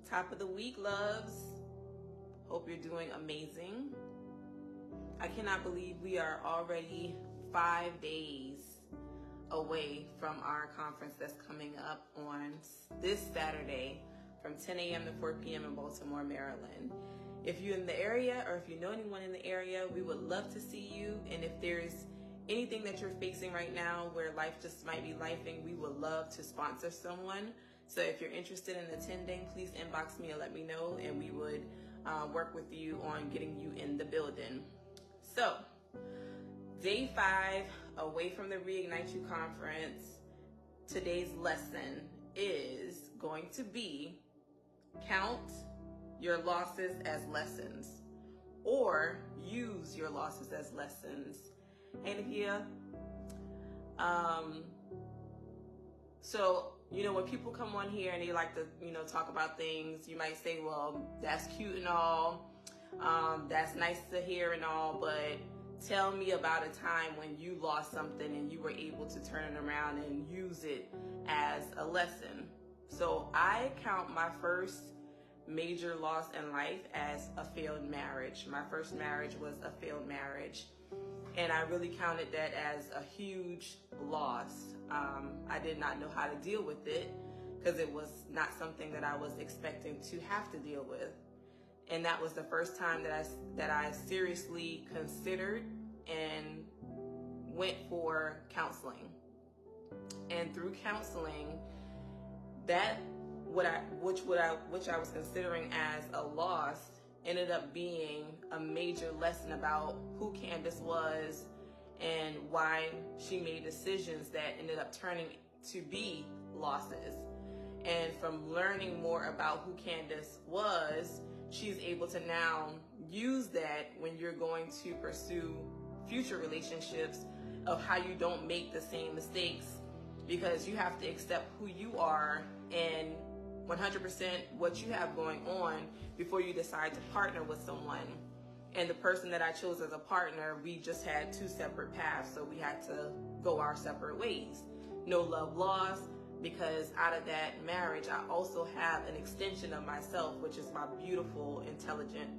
Top of the week, loves. Hope you're doing amazing. I cannot believe we are already 5 days away from our conference that's coming up on this Saturday from 10 a.m. to 4 p.m. in Baltimore, Maryland. If you're in the area or if you know anyone in the area, we would love to see you. And if there's anything that you're facing right now where life just might be lifing, we would love to sponsor someone. So if you're interested in attending, please inbox me and let me know, and we would work with you on getting you in the building. So, day 5, away from the Reignite You conference, today's lesson is going to be count your losses as lessons, or use your losses as lessons. And here, so, when people come on here and they like to, talk about things, you might say, well, that's cute and all, that's nice to hear and all, but tell me about a time when you lost something and you were able to turn it around and use it as a lesson. So I count my first major loss in life as a failed marriage. My first marriage was a failed marriage. And I really counted that as a huge loss. I did not know how to deal with it because it was not something that I was expecting to have to deal with. And that was the first time that I seriously considered and went for counseling. And through counseling, which I was considering as a loss ended up being a major lesson about who Candace was and why she made decisions that ended up turning to be losses. And from learning more about who Candace was, she's able to now use that when you're going to pursue future relationships of how you don't make the same mistakes, because you have to accept who you are and 100% what you have going on before you decide to partner with someone. And the person that I chose as a partner, we just had 2 separate paths, so we had to go our separate ways. No love lost, because out of that marriage, I also have an extension of myself, which is my beautiful, intelligent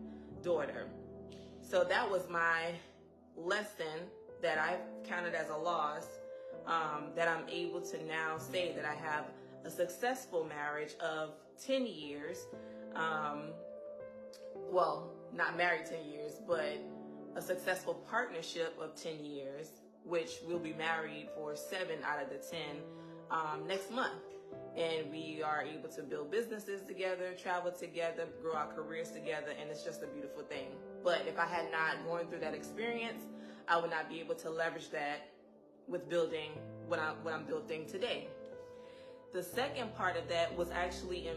daughter. So that was my lesson that I counted as a loss, that I'm able to now say that I have a successful marriage of 10 years. Well, not married 10 years, but a successful partnership of 10 years, which we'll be married for 7 out of the 10 next month. And we are able to build businesses together, travel together, grow our careers together, and it's just a beautiful thing. But if I had not gone through that experience, I would not be able to leverage that with building what I'm building today. The second part of that was actually in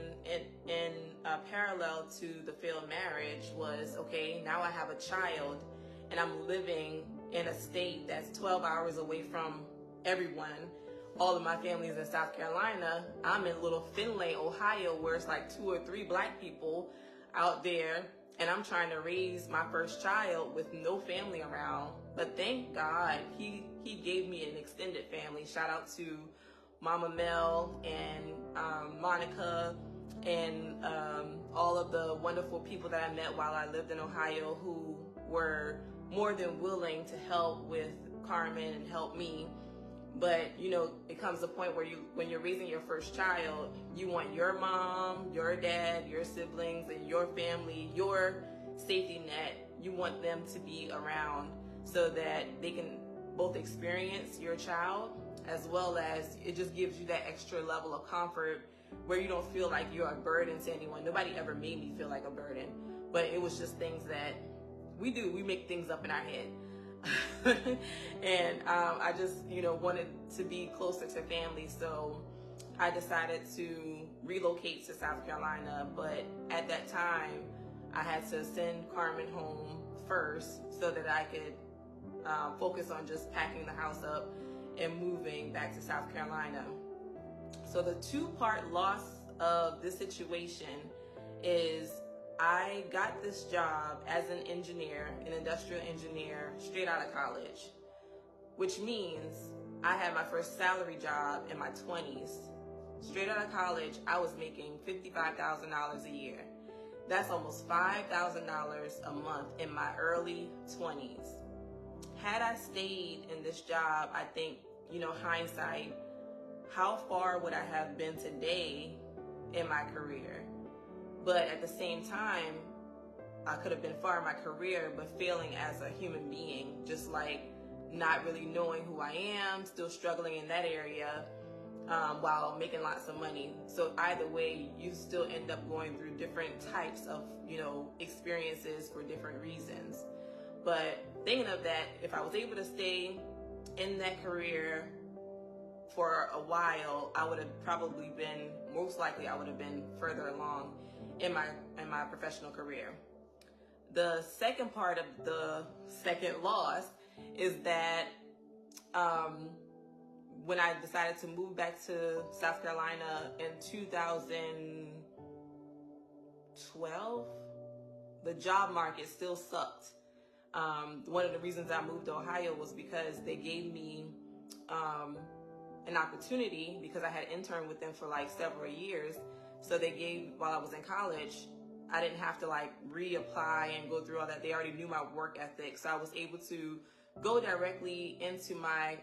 parallel to the failed marriage was, okay, now I have a child and I'm living in a state that's 12 hours away from everyone. All of my family is in South Carolina. I'm in little Findlay, Ohio, where it's like 2 or 3 black people out there. And I'm trying to raise my first child with no family around. But thank God he gave me an extended family. Shout out to Mama Mel and Monica and all of the wonderful people that I met while I lived in Ohio, who were more than willing to help with Carmen and help me. But, it comes a point where when you're raising your first child, you want your mom, your dad, your siblings, and your family, your safety net, you want them to be around so that they can both experience your child, as well as it just gives you that extra level of comfort where you don't feel like you're a burden to anyone. Nobody ever made me feel like a burden, but it was just things that we make things up in our head. And I just, wanted to be closer to family. So I decided to relocate to South Carolina. But at that time, I had to send Carmen home first so that I could focus on just packing the house up and moving back to South Carolina. So the 2-part loss of this situation is I got this job as an engineer, an industrial engineer, straight out of college, which means I had my first salary job in my 20s. straight out of college, I was making $55,000 a year. That's almost $5,000 a month in my early 20s. Had I stayed in this job, I think, hindsight, how far would I have been today in my career? But at the same time, I could have been far in my career, but failing as a human being, just like not really knowing who I am, still struggling in that area, while making lots of money. So either way, you still end up going through different types of, experiences for different reasons. But thinking of that, if I was able to stay in that career for a while, I would have probably been, most likely I would have been further along in my professional career. The second part of the second loss is that when I decided to move back to South Carolina in 2012, the job market still sucked. One of the reasons I moved to Ohio was because they gave me an opportunity, because I had interned with them for like several years. So they gave, while I was in college, I didn't have to like reapply and go through all that. They already knew my work ethic. So I was able to go directly into my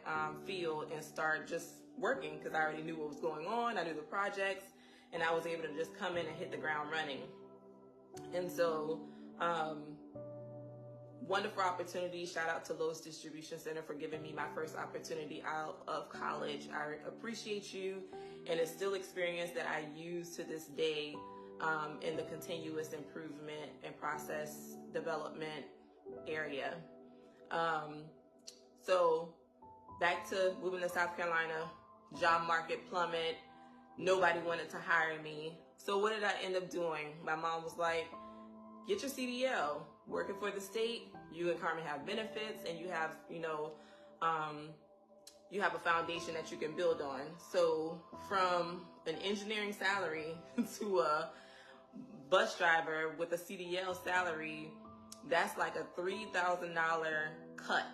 field and start just working, because I already knew what was going on. I knew the projects, and I was able to just come in and hit the ground running. And so, wonderful opportunity. Shout out to Lowe's Distribution Center for giving me my first opportunity out of college. I appreciate you, and it's still experience that I use to this day in the continuous improvement and process development area. So back to moving to South Carolina, job market plummet. Nobody wanted to hire me. So what did I end up doing? My mom was like, get your CDL. Working for the state, you and Carmen have benefits, and you have, you have a foundation that you can build on. So from an engineering salary to a bus driver with a CDL salary, that's like a $3,000 cut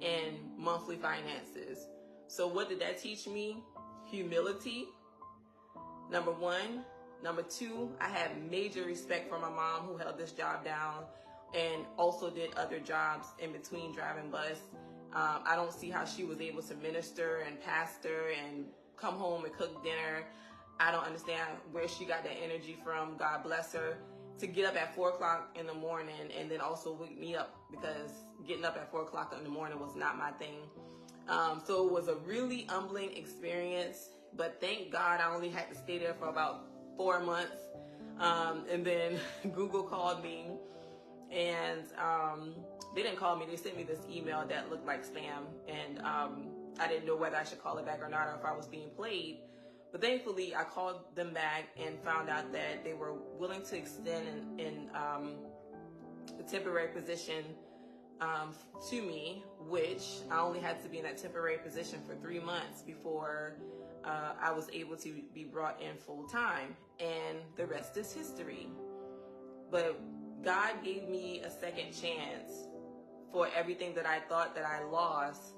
in monthly finances. So what did that teach me? Humility, number one. Number two, I had major respect for my mom, who held this job down and also did other jobs in between driving bus. I don't see how she was able to minister and pastor and come home and cook dinner. I don't understand where she got that energy from. God bless her. To get up at 4 o'clock in the morning and then also wake me up, because getting up at 4 o'clock in the morning was not my thing. So it was a really humbling experience, but thank God I only had to stay there for about 4 months. And then Google called me, and they didn't call me. They sent me this email that looked like spam, and I didn't know whether I should call it back or not, or if I was being played. But thankfully, I called them back and found out that they were willing to extend in a temporary position to me, which I only had to be in that temporary position for 3 months before I was able to be brought in full time. And the rest is history. But God gave me a second chance for everything that I thought that I lost.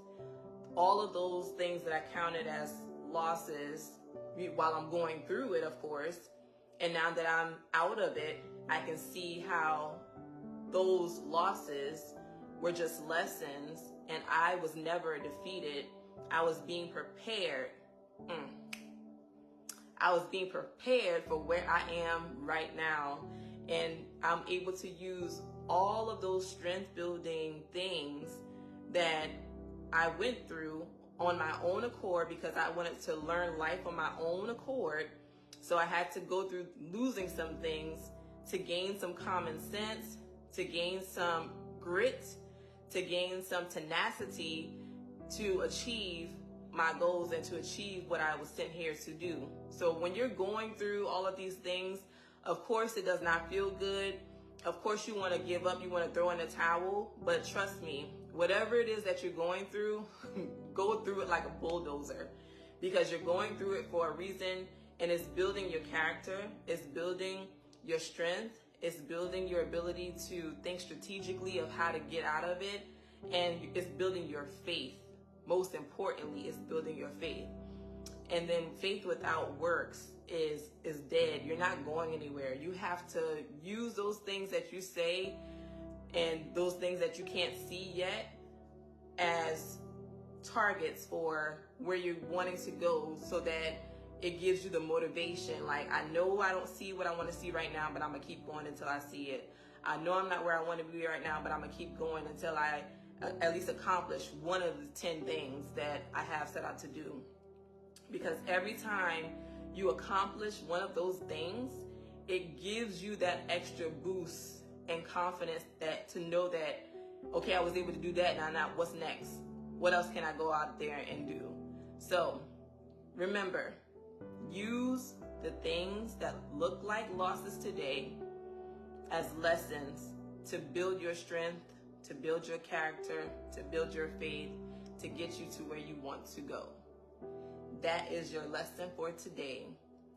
All of those things that I counted as losses while I'm going through it, of course. And now that I'm out of it, I can see how those losses were just lessons, and I was never defeated. I was being prepared. I was being prepared for where I am right now. And I'm able to use all of those strength building things that I went through on my own accord, because I wanted to learn life on my own accord. So I had to go through losing some things to gain some common sense, to gain some grit, to gain some tenacity to achieve my goals and to achieve what I was sent here to do. So when you're going through all of these things, of course it does not feel good. Of course you want to give up, you want to throw in the towel, but trust me, whatever it is that you're going through, go through it like a bulldozer, because you're going through it for a reason, and it's building your character, it's building your strength, it's building your ability to think strategically of how to get out of it, and it's building your faith. Most importantly, it's building your faith. And then faith without works is dead. You're not going anywhere. You have to use those things that you say and those things that you can't see yet as targets for where you're wanting to go, so that it gives you the motivation. Like, I know I don't see what I want to see right now, but I'm gonna keep going until I see it. I know I'm not where I want to be right now, but I'm gonna keep going until I at least accomplish one of the 10 things that I have set out to do. Because every time you accomplish one of those things, it gives you that extra boost and confidence that to know that, okay, I was able to do that, now what's next? What else can I go out there and do? So remember, use the things that look like losses today as lessons to build your strength, to build your character, to build your faith, to get you to where you want to go. That is your lesson for today.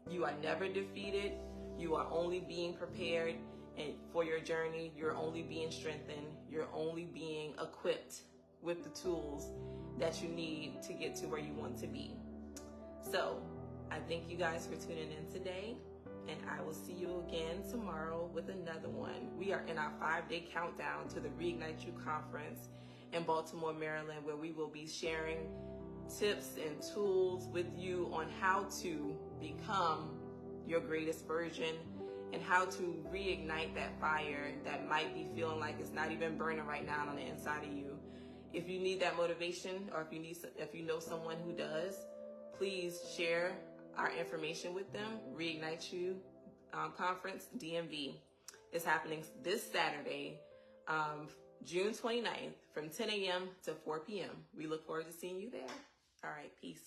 You are never defeated. You are only being prepared and for your journey. You're only being strengthened. You're only being equipped with the tools that you need to get to where you want to be. So I thank you guys for tuning in today, and I will see you again tomorrow with another one. We are in our 5-day countdown to the Reignite You Conference in Baltimore, Maryland, where we will be sharing tips and tools with you on how to become your greatest version and how to reignite that fire that might be feeling like it's not even burning right now on the inside of you. If you need that motivation, or if you know someone who does, please share our information with them. Reignite You Conference, DMV, is happening this Saturday, June 29th from 10 a.m. to 4 p.m. We look forward to seeing you there. All right, peace.